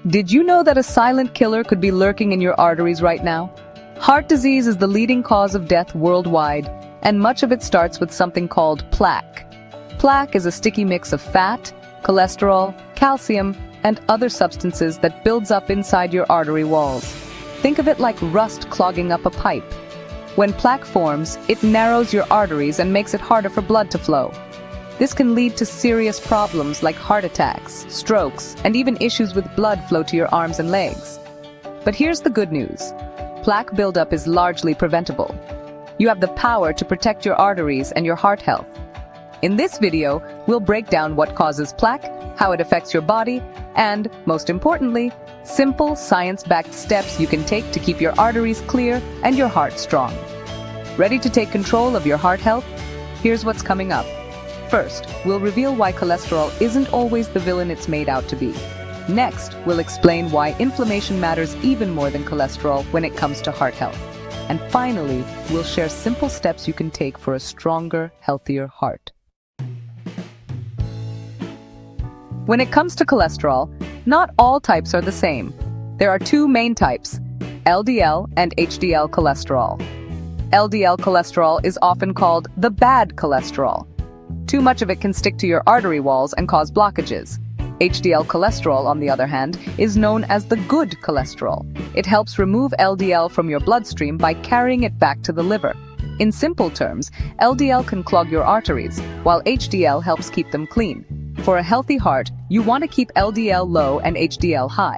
Did you know that a silent killer could be lurking in your arteries right now? Heart disease is the leading cause of death worldwide, and much of it starts with something called plaque. Plaque is a sticky mix of fat, cholesterol, calcium, and other substances that builds up inside your artery walls. Think of it like rust clogging up a pipe. When plaque forms, it narrows your arteries and makes it harder for blood to flow. This can lead to serious problems like heart attacks, strokes, and even issues with blood flow to your arms and legs. But here's the good news. Plaque buildup is largely preventable. You have the power to protect your arteries and your heart health. In this video, we'll break down what causes plaque, how it affects your body, and, most importantly, simple science-backed steps you can take to keep your arteries clear and your heart strong. Ready to take control of your heart health? Here's what's coming up. First, we'll reveal why cholesterol isn't always the villain it's made out to be. Next, we'll explain why inflammation matters even more than cholesterol when it comes to heart health. And finally, we'll share simple steps you can take for a stronger, healthier heart. When it comes to cholesterol, not all types are the same. There are two main types, LDL and HDL cholesterol. LDL cholesterol is often called the bad cholesterol. Too much of it can stick to your artery walls and cause blockages. HDL cholesterol, on the other hand, is known as the good cholesterol. It helps remove LDL from your bloodstream by carrying it back to the liver. In simple terms, LDL can clog your arteries, while HDL helps keep them clean. For a healthy heart, you want to keep LDL low and HDL high.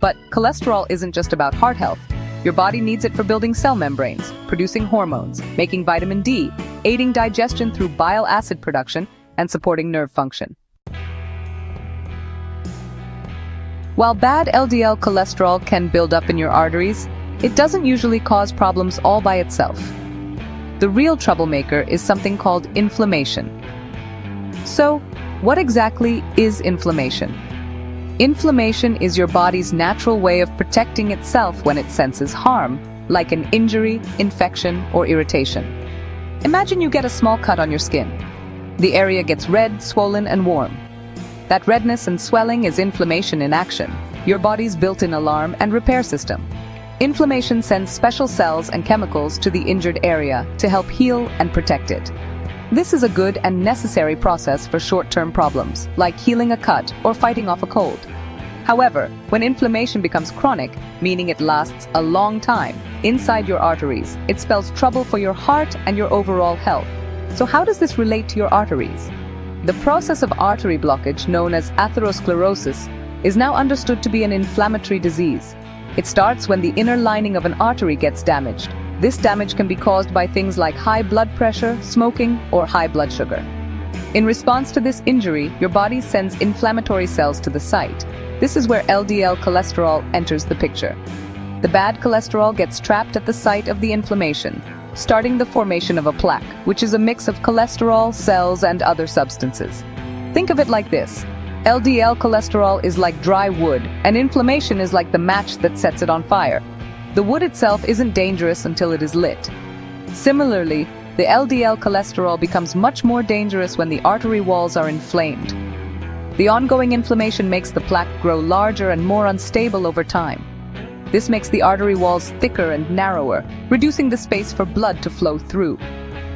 But cholesterol isn't just about heart health. Your body needs it for building cell membranes, producing hormones, making vitamin D, aiding digestion through bile acid production, and supporting nerve function. While bad LDL cholesterol can build up in your arteries, it doesn't usually cause problems all by itself. The real troublemaker is something called inflammation. So, what exactly is inflammation? Inflammation is your body's natural way of protecting itself when it senses harm, like an injury, infection, or irritation. Imagine you get a small cut on your skin. The area gets red, swollen, and warm. That redness and swelling is inflammation in action, your body's built-in alarm and repair system. Inflammation sends special cells and chemicals to the injured area to help heal and protect it. This is a good and necessary process for short-term problems, like healing a cut or fighting off a cold. However, when inflammation becomes chronic, meaning it lasts a long time, inside your arteries, it spells trouble for your heart and your overall health. So how does this relate to your arteries? The process of artery blockage, known as atherosclerosis, is now understood to be an inflammatory disease. It starts when the inner lining of an artery gets damaged. This damage can be caused by things like high blood pressure, smoking, or high blood sugar. In response to this injury, your body sends inflammatory cells to the site. This is where LDL cholesterol enters the picture. The bad cholesterol gets trapped at the site of the inflammation, starting the formation of a plaque, which is a mix of cholesterol, cells, and other substances. Think of it like this. LDL cholesterol is like dry wood, and inflammation is like the match that sets it on fire. The wood itself isn't dangerous until it is lit. Similarly, the LDL cholesterol becomes much more dangerous when the artery walls are inflamed. The ongoing inflammation makes the plaque grow larger and more unstable over time. This makes the artery walls thicker and narrower, reducing the space for blood to flow through.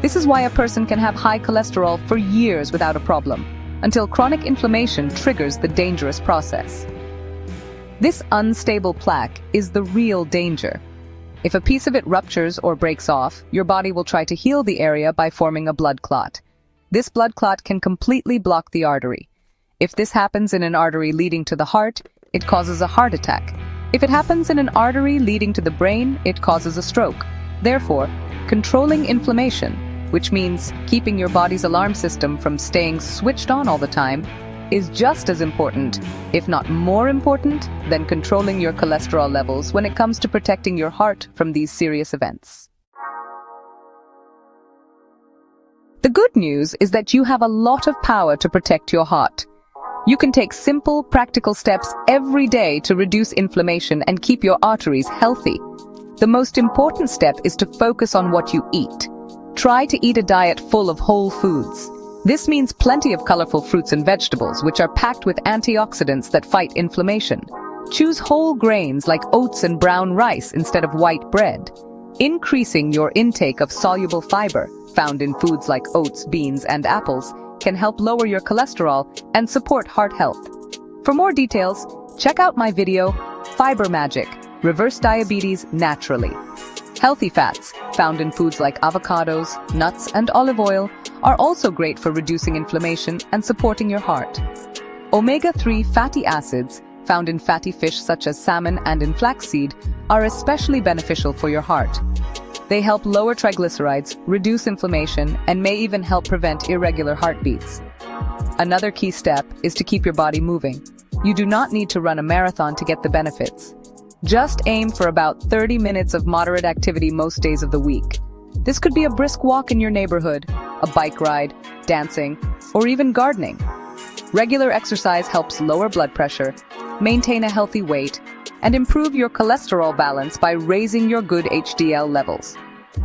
This is why a person can have high cholesterol for years without a problem, until chronic inflammation triggers the dangerous process. This unstable plaque is the real danger. If a piece of it ruptures or breaks off, your body will try to heal the area by forming a blood clot. This blood clot can completely block the artery. If this happens in an artery leading to the heart, it causes a heart attack. If it happens in an artery leading to the brain, it causes a stroke. Therefore, controlling inflammation, which means keeping your body's alarm system from staying switched on all the time, is just as important, if not more important, than controlling your cholesterol levels when it comes to protecting your heart from these serious events. The good news is that you have a lot of power to protect your heart. You can take simple, practical steps every day to reduce inflammation and keep your arteries healthy. The most important step is to focus on what you eat. Try to eat a diet full of whole foods. This means plenty of colorful fruits and vegetables, which are packed with antioxidants that fight inflammation. Choose whole grains like oats and brown rice instead of white bread. Increasing your intake of soluble fiber, found in foods like oats, beans, and apples, can help lower your cholesterol and support heart health. For more details, check out my video, Fiber Magic: Reverse Diabetes Naturally. Healthy fats, found in foods like avocados, nuts, and olive oil, are also great for reducing inflammation and supporting your heart. Omega-3 fatty acids, found in fatty fish such as salmon and in flaxseed, are especially beneficial for your heart. They help lower triglycerides, reduce inflammation, and may even help prevent irregular heartbeats. Another key step is to keep your body moving. You do not need to run a marathon to get the benefits. Just aim for about 30 minutes of moderate activity most days of the week. This could be a brisk walk in your neighborhood, a bike ride, dancing, or even gardening. Regular exercise helps lower blood pressure, maintain a healthy weight, and improve your cholesterol balance by raising your good HDL levels.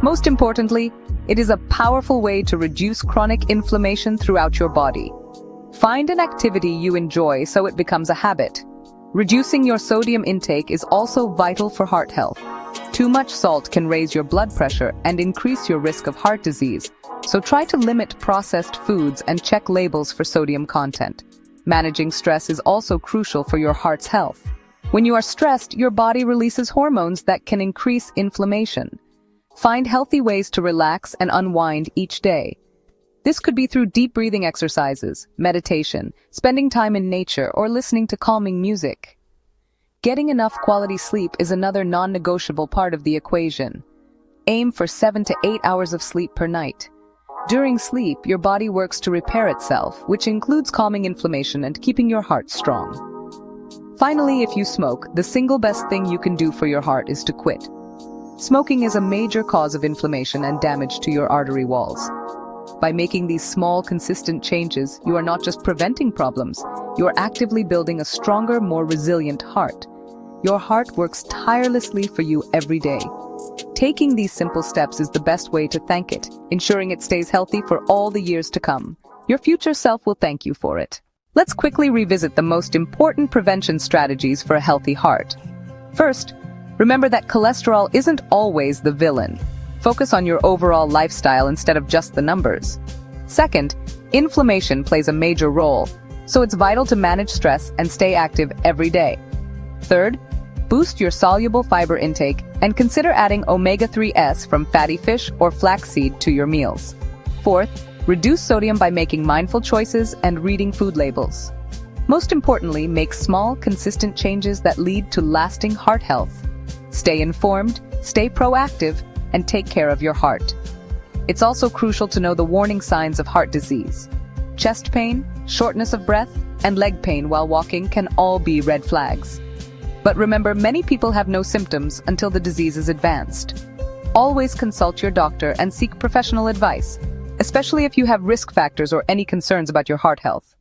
Most importantly, it is a powerful way to reduce chronic inflammation throughout your body. Find an activity you enjoy so it becomes a habit. Reducing your sodium intake is also vital for heart health. Too much salt can raise your blood pressure and increase your risk of heart disease, so try to limit processed foods and check labels for sodium content. Managing stress is also crucial for your heart's health. When you are stressed, your body releases hormones that can increase inflammation. Find healthy ways to relax and unwind each day. This could be through deep breathing exercises, meditation, spending time in nature, or listening to calming music. Getting enough quality sleep is another non-negotiable part of the equation. Aim for 7 to 8 hours of sleep per night. During sleep, your body works to repair itself, which includes calming inflammation and keeping your heart strong. Finally, if you smoke, the single best thing you can do for your heart is to quit. Smoking is a major cause of inflammation and damage to your artery walls. By making these small, consistent changes, you are not just preventing problems, you are actively building a stronger, more resilient heart. Your heart works tirelessly for you every day. Taking these simple steps is the best way to thank it, ensuring it stays healthy for all the years to come. Your future self will thank you for it. Let's quickly revisit the most important prevention strategies for a healthy heart. First, remember that cholesterol isn't always the villain. Focus on your overall lifestyle instead of just the numbers. Second, inflammation plays a major role, so it's vital to manage stress and stay active every day. Third, boost your soluble fiber intake and consider adding omega-3s from fatty fish or flaxseed to your meals. Fourth, reduce sodium by making mindful choices and reading food labels. Most importantly, make small, consistent changes that lead to lasting heart health. Stay informed, stay proactive, and take care of your heart. It's also crucial to know the warning signs of heart disease. Chest pain, shortness of breath, and leg pain while walking can all be red flags. But remember, many people have no symptoms until the disease is advanced. Always consult your doctor and seek professional advice, especially if you have risk factors or any concerns about your heart health.